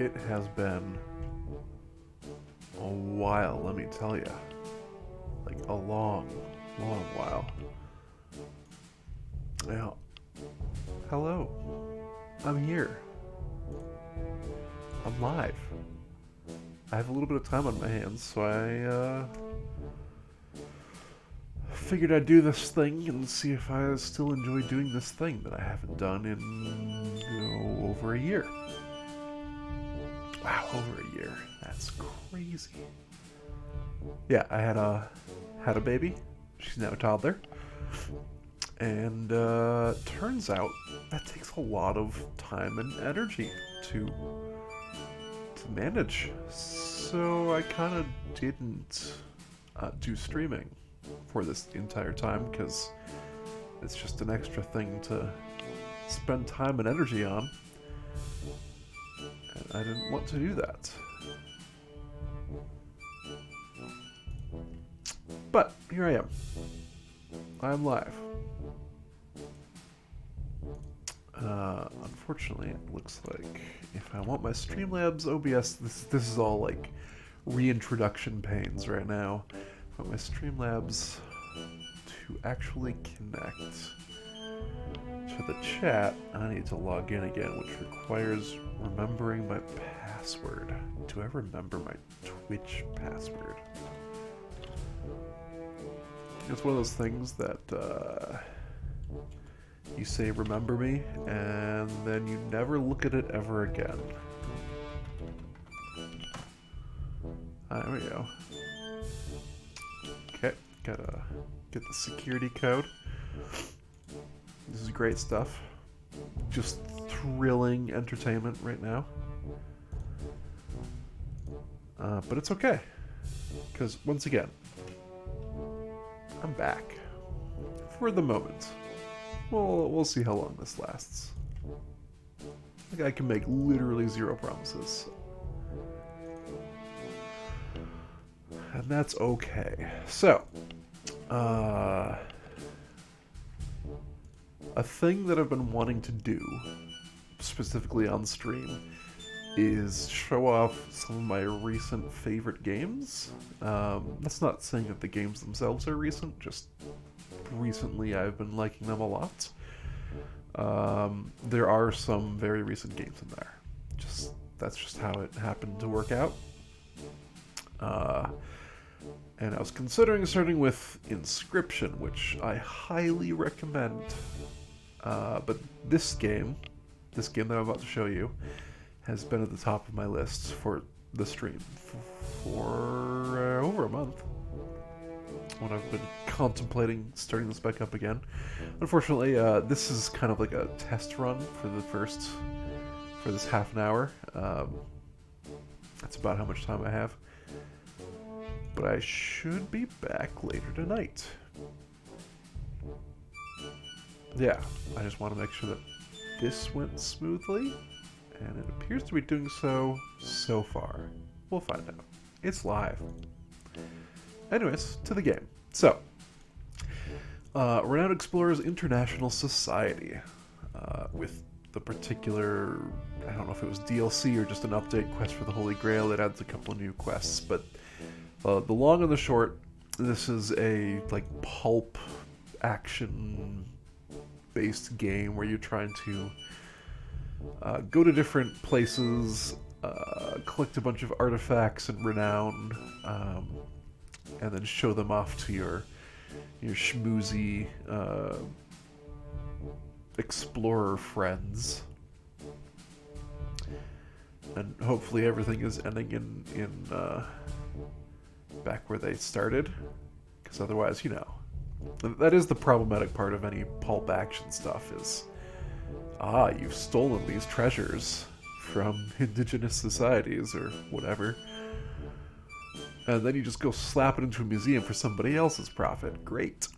It has been a while, let me tell you. Like a long, long while. Now, hello. I'm here. I'm live. I have a little bit of time on my hands, so I figured I'd do this thing and see if I still enjoy doing this thing that I haven't done in over a year. Wow, over a year. That's crazy. Yeah, I had a baby. She's now a toddler. And turns out that takes a lot of time and energy to manage. So I kind of didn't do streaming for this entire time because it's just an extra thing to spend time and energy on. And I didn't want to do that. But here I am. I'm live. Unfortunately, it looks like if I want my Streamlabs OBS, this is all like reintroduction pains right now. I want my Streamlabs to actually connect to the chat. I need to log in again, which requires remembering my password. Do I remember my Twitch password? It's one of those things that you say remember me, and then you never look at it ever again. There we go. Okay, gotta get the security code. This is great stuff. Just thrilling entertainment right now. But it's okay, because once again, I'm back. For the moment. We'll see how long this lasts. I think I can make literally zero promises. And that's okay. So, a thing that I've been wanting to do, specifically on stream, is show off some of my recent favorite games. That's not saying that the games themselves are recent, just recently I've been liking them a lot. There are some very recent games in there. That's just how it happened to work out. And I was considering starting with Inscription, which I highly recommend. But this game that I'm about to show you, has been at the top of my list for the stream for over a month. When I've been contemplating starting this back up again. Unfortunately, this is kind of like a test run for this half an hour. That's about how much time I have. But I should be back later tonight. Yeah, I just want to make sure that this went smoothly, and it appears to be doing so far. We'll find out. It's live. Anyways, to the game. So, Renowned Explorers International Society, with the particular, I don't know if it was DLC or just an update quest for the Holy Grail. It adds a couple of new quests, but the long and the short, this is a like pulp action based game where you're trying to go to different places, collect a bunch of artifacts and renown, and then show them off to your schmoozy explorer friends. And hopefully everything is ending in back where they started, because otherwise, that is the problematic part of any pulp action stuff is, you've stolen these treasures from indigenous societies or whatever, and then you just go slap it into a museum for somebody else's profit. Great.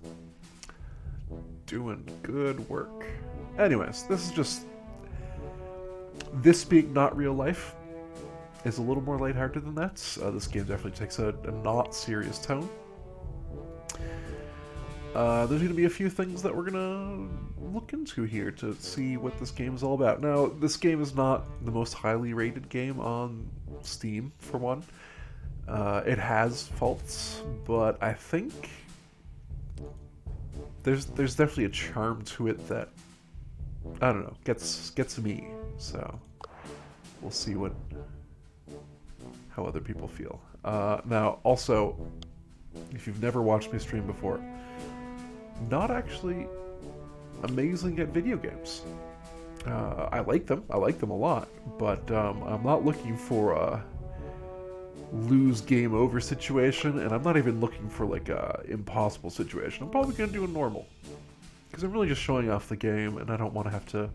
Doing good work. Anyways, this being not real life is a little more lighthearted than that. This game definitely takes a not serious tone. there's going to be a few things that we're going to look into here to see what this game is all about. Now, this game is not the most highly rated game on Steam, for one. It has faults, but I think there's definitely a charm to it that, I don't know, gets me. So we'll see how other people feel. Now, also, if you've never watched me stream before, not actually amazing at video games. I like them. I like them a lot, but I'm not looking for a lose game over situation, and I'm not even looking for like a impossible situation. I'm probably gonna do a normal, because I'm really just showing off the game, and I don't want to have to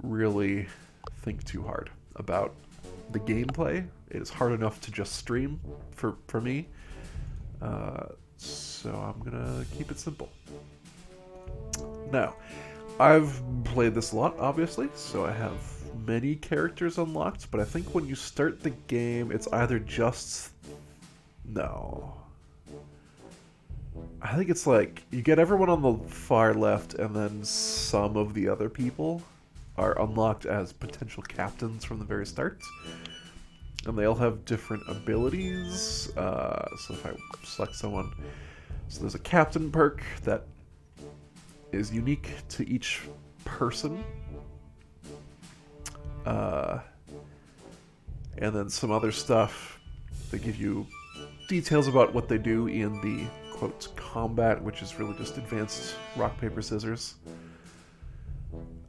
really think too hard about the gameplay. It is hard enough to just stream for me, so I'm gonna keep it simple. Now, I've played this a lot, obviously, so I have many characters unlocked, but I think when you start the game, it's either just... No. I think it's like, you get everyone on the far left, and then some of the other people are unlocked as potential captains from the very start. And they all have different abilities. So if I select someone... So there's a captain perk that is unique to each person. And then some other stuff. They give you details about what they do in the, quote, combat, which is really just advanced rock, paper, scissors.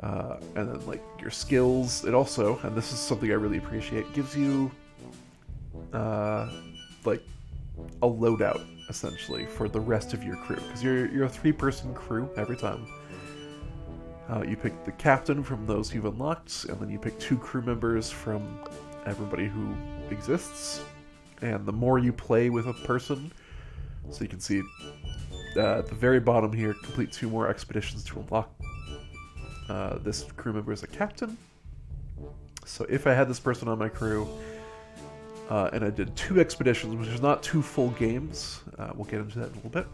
And then, like, your skills. It also, and this is something I really appreciate, gives you, like, a loadout, essentially, for the rest of your crew. Because you're a 3-person crew every time. You pick the captain from those you've unlocked, and then you pick 2 crew members from everybody who exists. And the more you play with a person, so you can see at the very bottom here, complete 2 more expeditions to unlock this crew member as a captain. So if I had this person on my crew, and I did 2 expeditions, which is not 2 full games, we'll get into that in a little bit.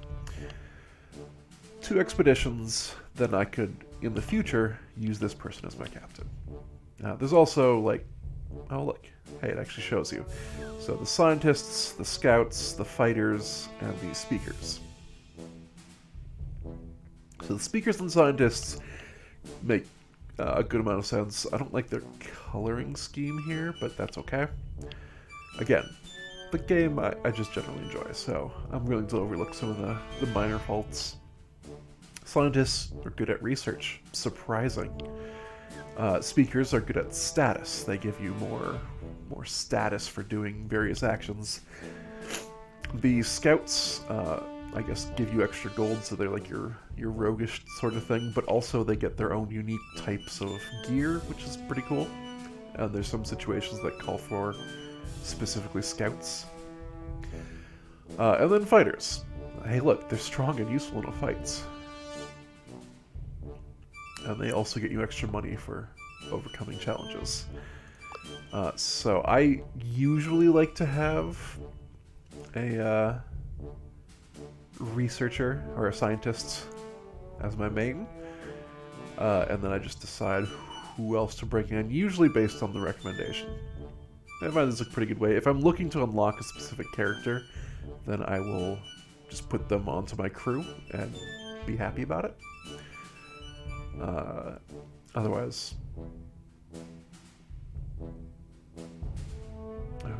2 expeditions, then I could, in the future, use this person as my captain. There's also, like, oh look, hey, it actually shows you. So the scientists, the scouts, the fighters, and the speakers. So the speakers and scientists make a good amount of sense. I don't like their coloring scheme here, but that's okay. Again, the game I just generally enjoy, so I'm willing to overlook some of the minor faults. Scientists are good at research, surprising. Speakers are good at status. They give you more status for doing various actions. The scouts, I guess, give you extra gold, so they're like your roguish sort of thing, but also they get their own unique types of gear, which is pretty cool. And there's some situations that call for specifically scouts. And then fighters. Hey look, they're strong and useful in a fight. And they also get you extra money for overcoming challenges. So I usually like to have a researcher or a scientist as my main. And then I just decide who else to bring in, usually based on the recommendation. I find this a pretty good way. If I'm looking to unlock a specific character, then I will just put them onto my crew and be happy about it. Otherwise...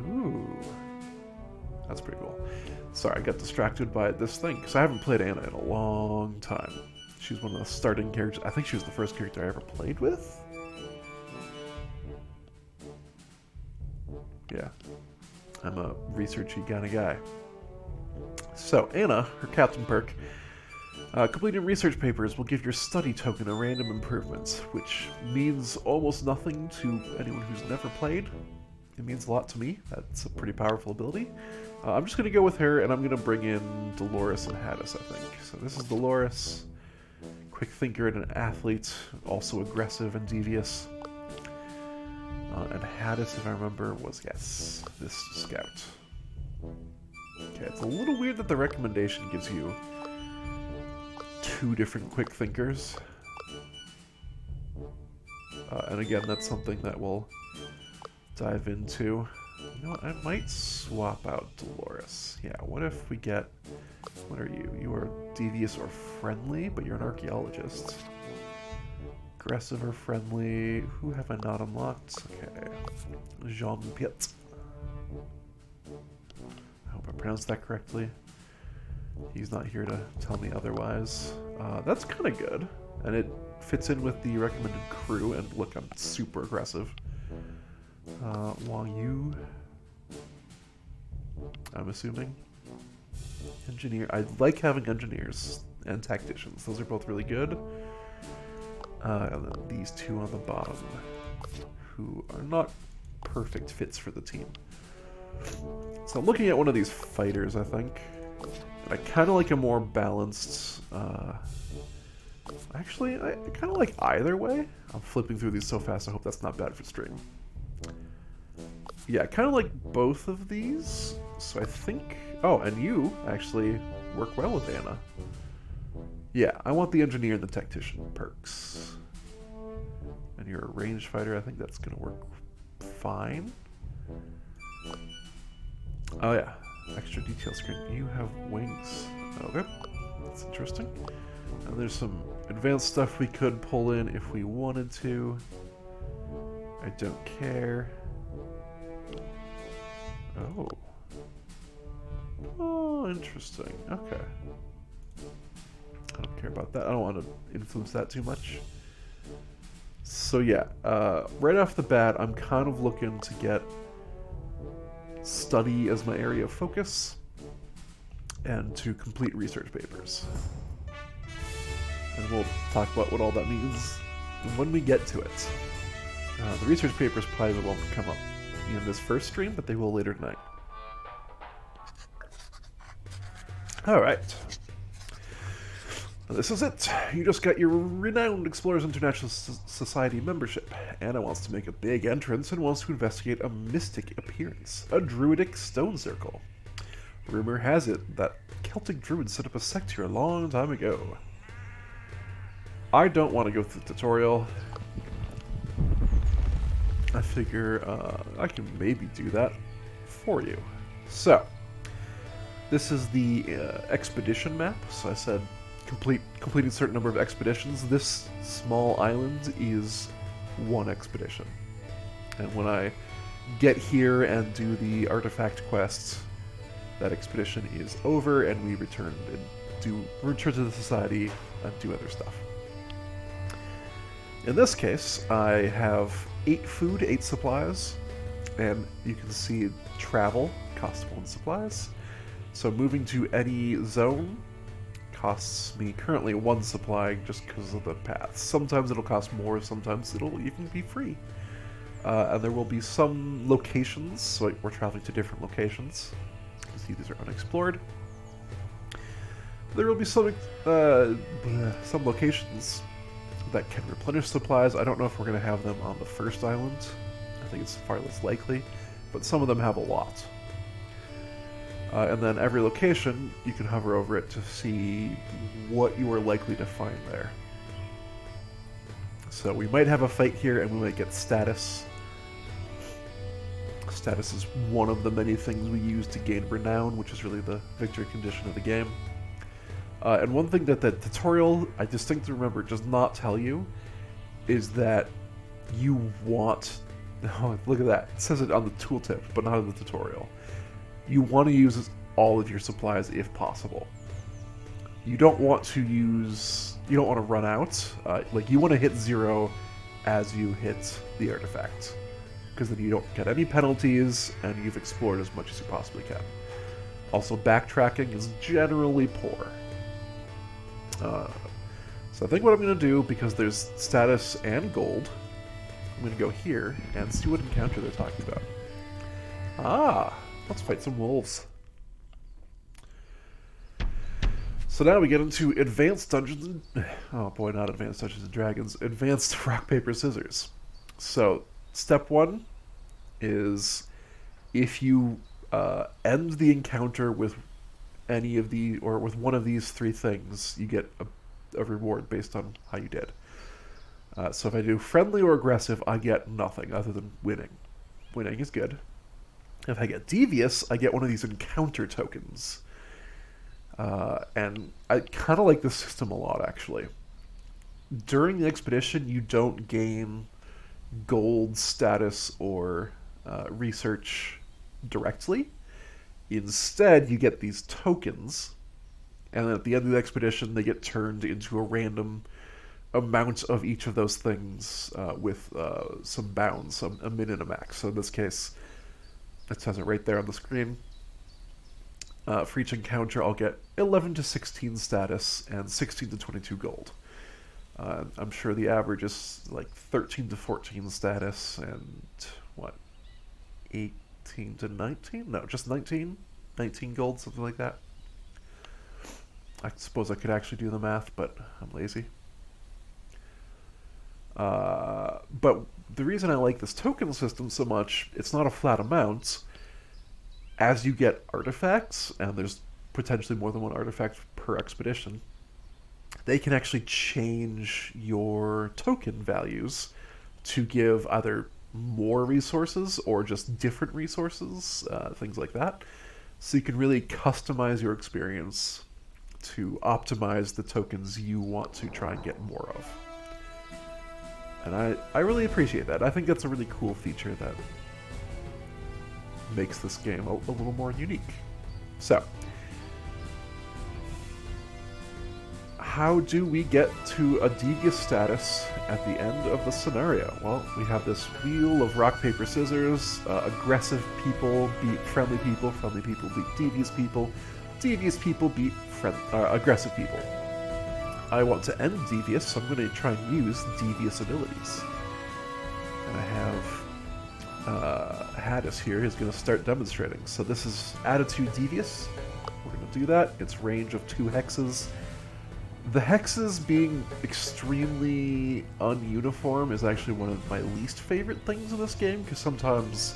Ooh. That's pretty cool. Sorry, I got distracted by this thing, because I haven't played Anna in a long time. She's one of the starting characters. I think she was the first character I ever played with? Yeah. I'm a researchy kind of guy. So, Anna, her captain perk, completing research papers will give your study token a random improvement, which means almost nothing to anyone who's never played. It means a lot to me. That's a pretty powerful ability. I'm just going to go with her, and I'm going to bring in Dolores and Hadis, I think. So this is Dolores, quick thinker and an athlete, also aggressive and devious. And Hadis, if I remember, was, yes, this scout. Okay, it's a little weird that the recommendation gives you 2 different quick thinkers. And again, that's something that we'll dive into. You know what, I might swap out Dolores. Yeah, what if we get... What are you? You are devious or friendly, but you're an archaeologist. Aggressive or friendly. Who have I not unlocked? Okay. Jean Piet. I hope I pronounced that correctly. He's not here to tell me otherwise. That's kind of good. And it fits in with the recommended crew. And look, I'm super aggressive. Wang Yu. I'm assuming. Engineer. I like having engineers and tacticians. Those are both really good. And then these 2 on the bottom, who are not perfect fits for the team. So I'm looking at one of these fighters, I think. And I kind of like a more balanced... Actually, I kind of like either way. I'm flipping through these so fast, I hope that's not bad for stream. Yeah, I kind of like both of these. So I think... Oh, and you actually work well with Anna. Yeah, I want the engineer and the tactician perks. And you're a ranged fighter, I think that's going to work fine. Oh yeah, extra detail screen. You have wings. Okay, that's interesting. And there's some advanced stuff we could pull in if we wanted to. I don't care. Oh. Oh, interesting. Okay. I don't care about that. I don't want to influence that too much. So yeah, right off the bat, I'm kind of looking to get study as my area of focus and to complete research papers. And we'll talk about what all that means when we get to it. The research papers probably won't come up in this first stream, but they will later tonight. Alright. This is it. You just got your renowned Explorers International Society membership. Anna wants to make a big entrance and wants to investigate a mystic appearance, a druidic stone circle. Rumor has it that Celtic druids set up a sect here a long time ago. I don't want to go through the tutorial. I figure I can maybe do that for you. So, this is the expedition map. So I said completing a certain number of expeditions. This small island is one expedition. And when I get here and do the artifact quests, that expedition is over and we return to the society and do other stuff. In this case, I have 8 food, 8 supplies, and you can see travel costs 1 supplies. So moving to any zone costs me currently 1 supply just because of the paths. Sometimes it'll cost more, sometimes it'll even be free. And there will be some locations, so we're traveling to different locations. You can see these are unexplored. There will be some locations that can replenish supplies. I don't know if we're going to have them on the first island. I think it's far less likely, but some of them have a lot. And then every location, you can hover over it to see what you are likely to find there. So we might have a fight here and we might get status. Status is one of the many things we use to gain renown, which is really the victory condition of the game. And one thing that the tutorial, I distinctly remember, does not tell you is that you want... Oh, look at that. It says it on the tooltip, but not in the tutorial. You want to use all of your supplies if possible. You don't want to use... You don't want to run out. Like, you want to hit 0 as you hit the artifact. Because then you don't get any penalties, and you've explored as much as you possibly can. Also, backtracking is generally poor. So I think what I'm going to do, because there's status and gold, I'm going to go here and see what encounter they're talking about. Ah, let's fight some wolves. So now we get into Advanced Dungeons and... Oh boy, not Advanced Dungeons and Dragons. Advanced Rock, Paper, Scissors. So, step 1 is if you end the encounter with any of the, or with one of these 3 things, you get a a reward based on how you did. So if I do friendly or aggressive, I get nothing other than winning. Winning is good. If I get devious, I get one of these encounter tokens. And I kind of like this system a lot, actually. During the expedition, you don't gain gold status or research directly. Instead, you get these tokens, and then at the end of the expedition, they get turned into a random amount of each of those things with some bounds, a min and a max. So in this case, it says it right there on the screen. For each encounter, I'll get 11 to 16 status and 16 to 22 gold. I'm sure the average is like 13 to 14 status and, what, 18 to 19? No, just 19? 19 gold, something like that. I suppose I could actually do the math, but I'm lazy. But the reason I like this token system so much, it's not a flat amount. As you get artifacts, and there's potentially more than one artifact per expedition, they can actually change your token values to give either more resources or just different resources, things like that. So you can really customize your experience to optimize the tokens you want to try and get more of. And I really appreciate that. I think that's a really cool feature that makes this game a little more unique. So, how do we get to a devious status at the end of the scenario? Well, we have this wheel of rock, paper, scissors. Aggressive people beat friendly people beat devious people beat aggressive people. I want to end devious, so I'm going to try and use devious abilities. And I have Hadis here is going to start demonstrating. So this is Attitude Devious. We're going to do that. It's range of 2 hexes. The hexes being extremely ununiform is actually one of my least favorite things in this game, because sometimes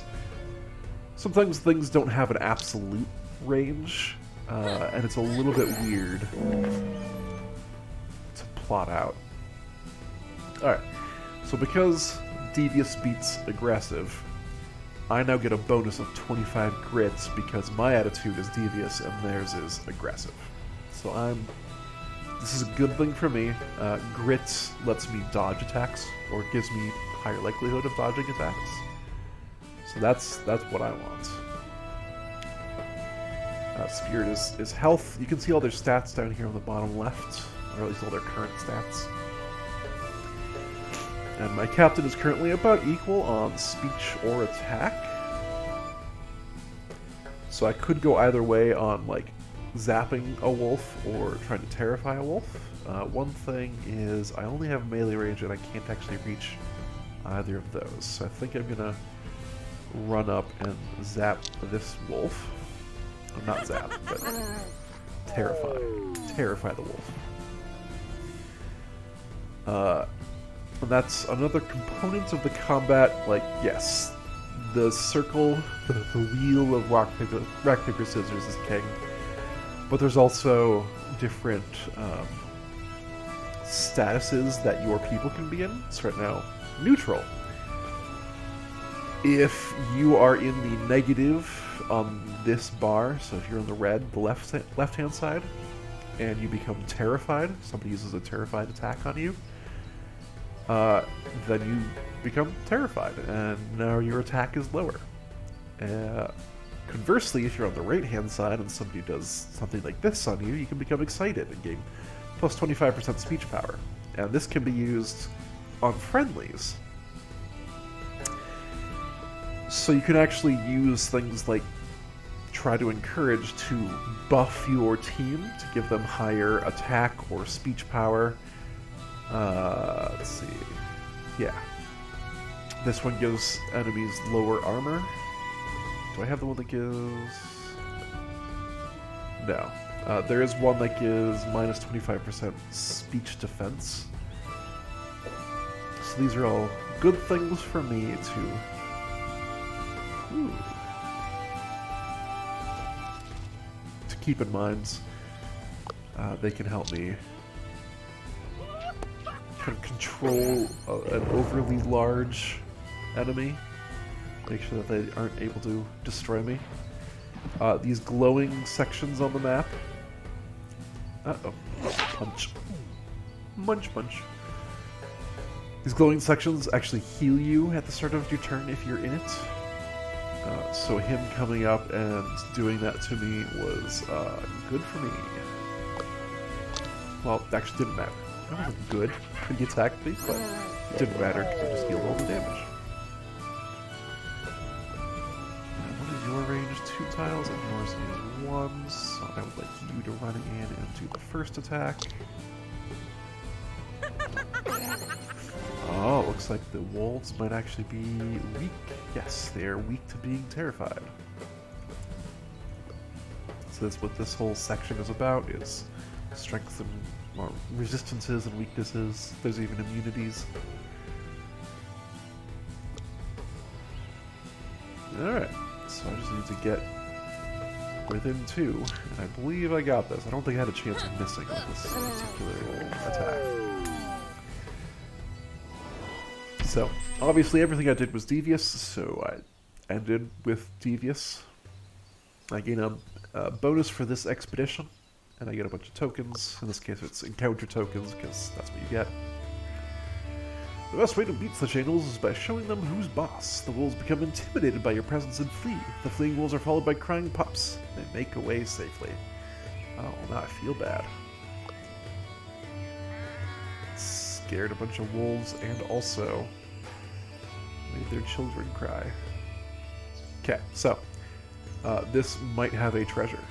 things don't have an absolute range, and it's a little bit weird to plot out. Alright, so because Devious beats Aggressive, I now get a bonus of 25 grits because my attitude is Devious and theirs is Aggressive. So this is a good thing for me. Grit lets me dodge attacks, or gives me higher likelihood of dodging attacks. So that's what I want. Spirit is health. You can see all their stats down here on the bottom left, or at least all their current stats. And my captain is currently about equal on speech or attack. So I could go either way on, like, zapping a wolf or trying to terrify a wolf. One thing is I only have melee range and I can't actually reach either of those. So I think I'm gonna run up and zap this wolf. Not zap, but terrify. Terrify the wolf. And that's another component of the combat. Like, yes, the circle, the wheel of rock, paper, scissors is king. But there's also different statuses that your people can be in. So right now, neutral. If you are in the negative on this bar, so if you're in the red, the left-hand side, and you become terrified, somebody uses a terrified attack on you, then you become terrified, and now your attack is lower. Conversely, if you're on the right-hand side and somebody does something like this on you, you can become excited and gain plus 25% speech power. And this can be used on friendlies. So you can actually use things like try to encourage to buff your team to give them higher attack or speech power. Let's see. Yeah. This one gives enemies lower armor. Do I have the one that gives... No. There is one that gives minus 25% speech defense. So these are all good things for me to keep in mind. They can help me kind of control an overly large enemy. Make sure that they aren't able to destroy me. These glowing sections on the map. Uh-oh. Punch. Munch, punch. These glowing sections actually heal you at the start of your turn if you're in it. So him coming up and doing that to me was good for me. Well, it actually didn't matter. That wasn't good. He attacked me, but it didn't matter because I just healed all the damage. And what is your range? 2 tiles, and yours is 1. So I would like you to run in and do the first attack. Oh, looks like the wolves might actually be weak. Yes, they are weak to being terrified. So that's what this whole section is about, is strengths and resistances and weaknesses. There's even immunities. Alright, so I just need to get within 2, and I believe I got this. I don't think I had a chance of missing with this particular attack. So, obviously everything I did was devious, so I ended with devious. I gain a bonus for this expedition, and I get a bunch of tokens. In this case it's encounter tokens, because that's what you get. The best way to beat such angels is by showing them who's boss. The wolves become intimidated by your presence and flee. The fleeing wolves are followed by crying pups. They make away safely. Oh, now I feel bad. Scared a bunch of wolves and also made their children cry. Okay, so this might have a treasure,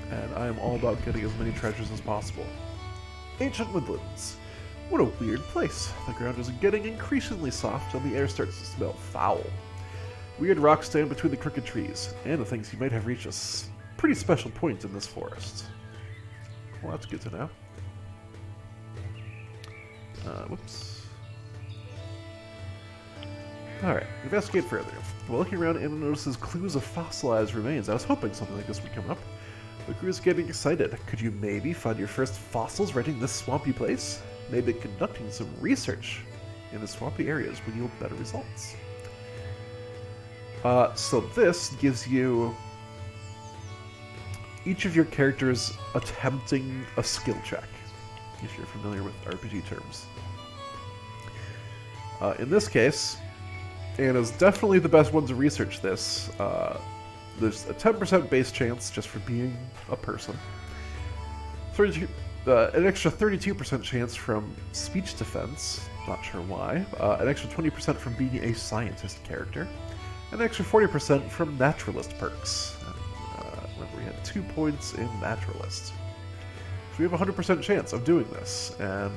and I am all about getting as many treasures as possible. Ancient Woodlands. What a weird place. The ground is getting increasingly soft and the air starts to smell foul. Weird rocks stand between the crooked trees. Anna thinks you might have reached a pretty special point in this forest. Well, that's good to know. Whoops. Alright, investigate further. While looking around, Anna notices clues of fossilized remains. I was hoping something like this would come up. The crew is getting excited. Could you maybe find your first fossils right in this swampy place? Maybe conducting some research in the swampy areas will yield better results. So this gives you each of your characters attempting a skill check, if you're familiar with RPG terms. In this case, Anna's definitely the best one to research this. There's a 10% base chance just for being a person. An extra 32% chance from speech defense, not sure why. An extra 20% from being a scientist character. An extra 40% from naturalist perks. Remember, we had 2 points in naturalist. So we have a 100% chance of doing this, and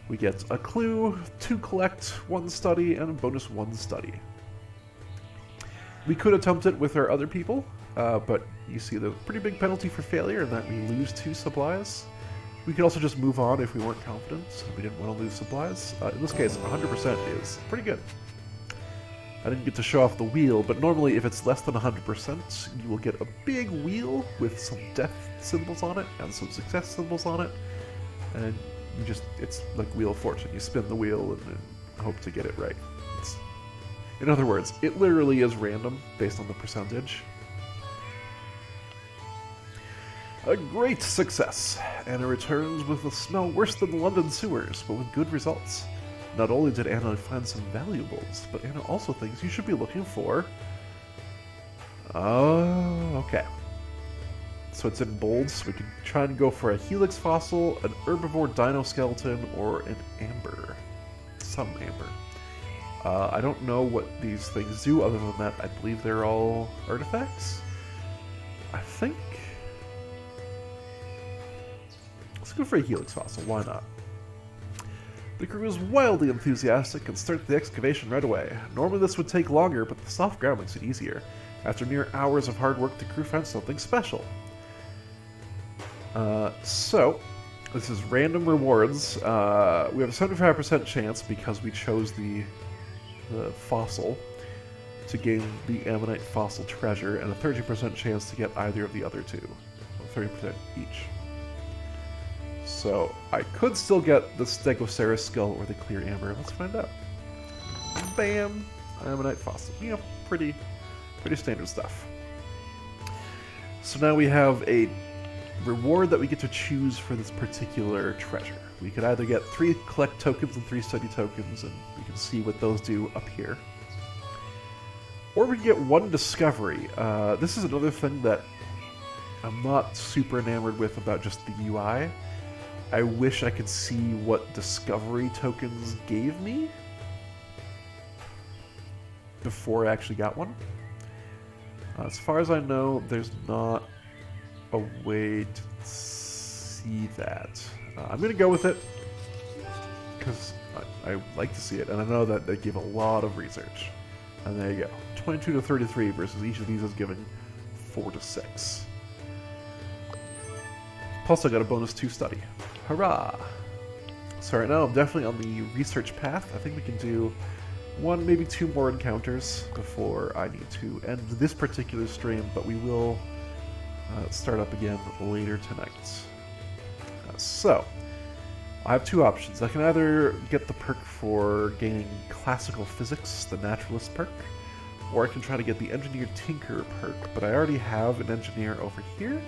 we get a clue, 2 collect, 1 study, and a bonus 1 study. We could attempt it with our other people, but you see the pretty big penalty for failure in that we lose 2 supplies. We could also just move on if we weren't confident, and we didn't want to lose supplies. In this case, 100% is pretty good. I didn't get to show off the wheel, but normally if it's less than 100%, you will get a big wheel with some death symbols on it and some success symbols on it. And you just, it's like Wheel of Fortune. You spin the wheel and hope to get it right. In other words, it literally is random based on the percentage. A great success! Anna returns with a smell worse than the London sewers, but with good results. Not only did Anna find some valuables, but Anna also thinks you should be looking for... Oh, okay. So it's in bold, so we can try and go for a helix fossil, an herbivore dino skeleton, or an amber. Some amber. I don't know what these things do other than that I believe they're all artifacts. I think... Let's go for a helix fossil, why not? The crew is wildly enthusiastic and start the excavation right away. Normally this would take longer, but the soft ground makes it easier. After mere hours of hard work, the crew finds something special. So, this is random rewards. We have a 75% chance, because we chose the fossil, to gain the Ammonite fossil treasure, and a 30% chance to get either of the other 2. 30% each. So I could still get the Stegosaurus skull or the clear amber. Let's find out. Bam! Ammonite fossil. You know, pretty standard stuff. So now we have a reward that we get to choose for this particular treasure. We could either get 3 collect tokens and 3 study tokens, and we can see what those do up here. Or we can get 1 discovery. This is another thing that I'm not super enamored with about just the UI. I wish I could see what discovery tokens gave me before I actually got one. As far as I know, there's not a way to see that. I'm going to go with it because I like to see it, and I know that they give a lot of research. And there you go. 22 to 33 versus each of these is giving 4 to 6. Plus I got a bonus 2 study. Hurrah! So right now I'm definitely on the research path. I think we can do 1, maybe 2 more encounters before I need to end this particular stream, but we will start up again later tonight. So, I have 2 options. I can either get the perk for gaining classical physics, the naturalist perk, or I can try to get the engineer tinker perk, but I already have an engineer over here,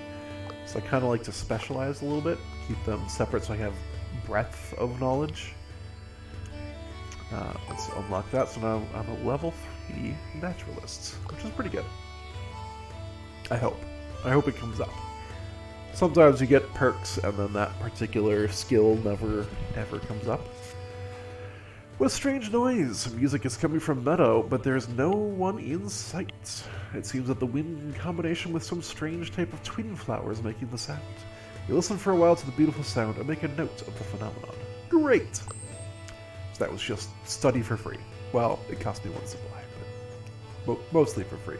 so I kind of like to specialize a little bit, keep them separate so I have breadth of knowledge. Let's unlock that, so now I'm a level 3 naturalist, which is pretty good. I hope. I hope it comes up. Sometimes you get perks and then that particular skill never ever comes up. What a strange noise! Music is coming from Meadow, but there's no one in sight. It seems that the wind in combination with some strange type of twin flower is making the sound. You listen for a while to the beautiful sound and make a note of the phenomenon. Great! So that was just study for free. Well, it cost me 1 supply, but mostly for free.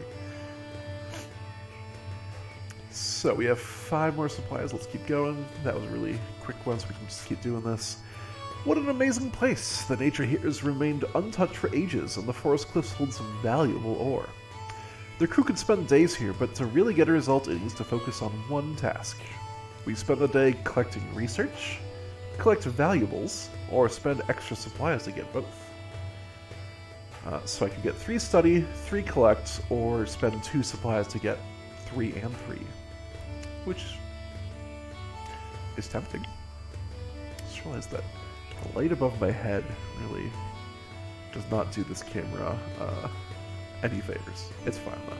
So we have 5 more supplies. Let's keep going. That was a really quick one, so we can just keep doing this. What an amazing place! The nature here has remained untouched for ages, and the forest cliffs hold some valuable ore. The crew could spend days here, but to really get a result, it needs to focus on one task. We spend the day collecting research, collect valuables, or spend extra supplies to get both. So I could get 3 study, 3 collect, or spend 2 supplies to get 3 and 3. Which is tempting. Just realized that the light above my head really does not do this camera any favors. It's fine though.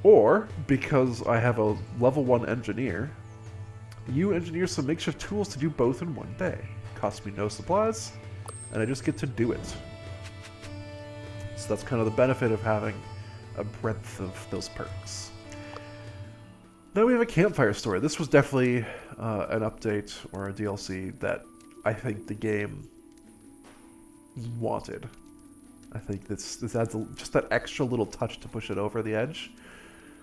Or, because I have a level 1 engineer, you engineer some makeshift tools to do both in one day. Costs me no supplies, and I just get to do it. So that's kind of the benefit of having a breadth of those perks. Now we have a campfire story. This was definitely an update or a DLC that I think the game wanted. I think this adds just that extra little touch to push it over the edge.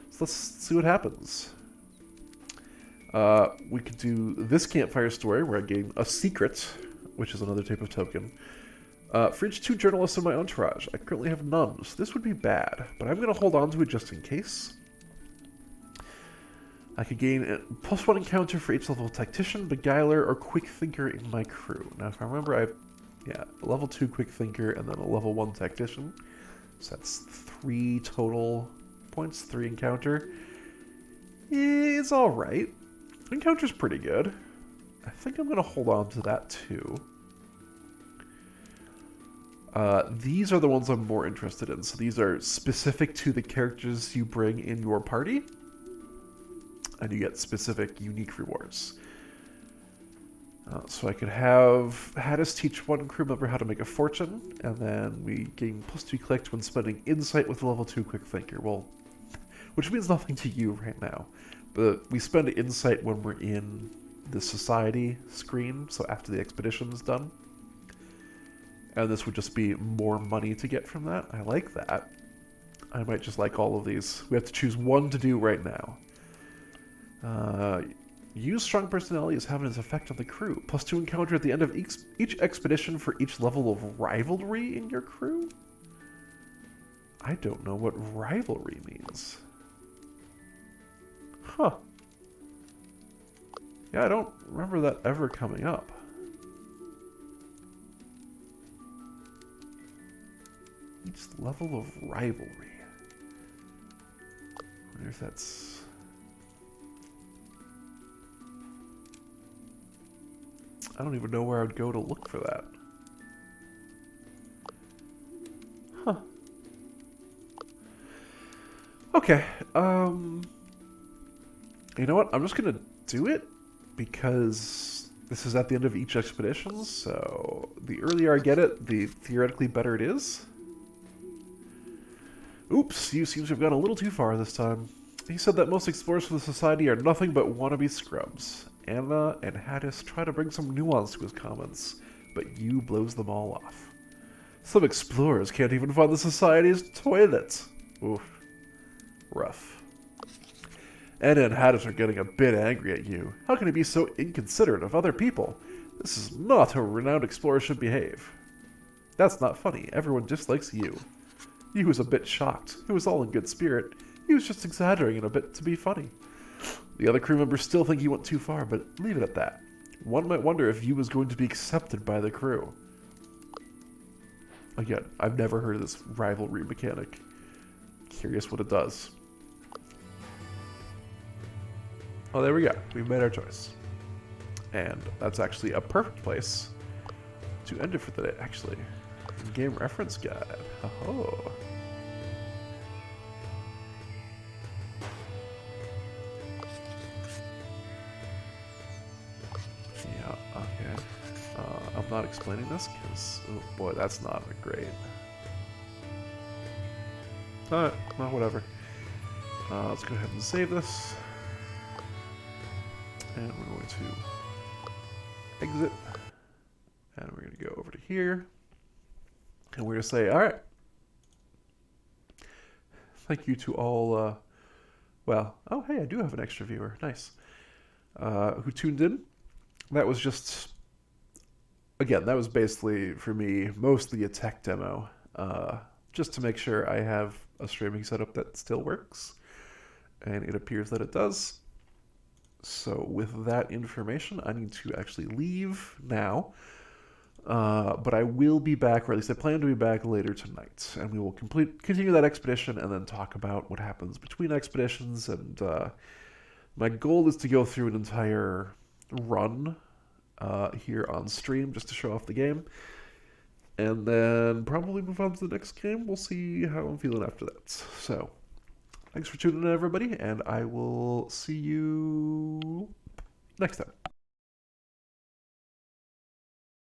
So let's see what happens. We could do this campfire story where I gain a secret, which is another type of token. For each 2 journalists in my entourage, I currently have none, so this would be bad, but I'm going to hold on to it just in case. I could gain a +1 encounter for each level of Tactician, Beguiler, or Quick Thinker in my crew. Now, if I remember, I have a level 2 Quick Thinker and then a level 1 Tactician. So that's 3 total points, 3 encounter. It's alright. Encounter's pretty good. I think I'm going to hold on to that too. These are the ones I'm more interested in. So these are specific to the characters you bring in your party. And you get specific, unique rewards. So I could have Haddis teach 1 crew member how to make a fortune, and then we gain +2 collect when spending insight with a level 2 quick thinker. Well, which means nothing to you right now. But we spend insight when we're in the society screen, so after the expedition is done. And this would just be more money to get from that. I like that. I might just like all of these. We have to choose 1 to do right now. Use strong personality as having its effect on the crew. +2 encounter at the end of each expedition for each level of rivalry in your crew? I don't know what rivalry means. Huh. Yeah, I don't remember that ever coming up. Each level of rivalry. I wonder if that's... I don't even know where I'd go to look for that. Huh. Okay, you know what? I'm just gonna do it because this is at the end of each expedition, so the earlier I get it, the theoretically better it is. Oops, you seem to have gone a little too far this time. He said that most explorers for the Society are nothing but wannabe scrubs. Anna and Haddis try to bring some nuance to his comments, but you blows them all off. Some explorers can't even find the Society's toilet. Oof. Rough. Anna and Haddis are getting a bit angry at you. How can he be so inconsiderate of other people? This is not how a renowned explorer should behave. That's not funny. Everyone dislikes you. He was a bit shocked. It was all in good spirit. He was just exaggerating a bit to be funny. The other crew members still think he went too far, but leave it at that. One might wonder if you was going to be accepted by the crew. Again, I've never heard of this rivalry mechanic. Curious what it does. Oh, there we go. We've made our choice. And that's actually a perfect place to end it for the day, actually. Game reference guide. Oh. Yeah, okay. I'm not explaining this because, oh boy, that's not a great. Alright, well, whatever. Let's go ahead and save this. And we're going to exit. And we're going to go over to here. And we're going to say, alright. Thank you to all, well, oh hey, I do have an extra viewer. Nice. Who tuned in. That was just, again, that was basically, for me, mostly a tech demo. Just to make sure I have a streaming setup that still works. And it appears that it does. So with that information, I need to actually leave now. But I will be back, or at least I plan to be back later tonight. And we will continue that expedition and then talk about what happens between expeditions. And my goal is to go through an entire run here on stream just to show off the game. And then probably move on to the next game. We'll see how I'm feeling after that. So, thanks for tuning in, everybody, and I will see you next time.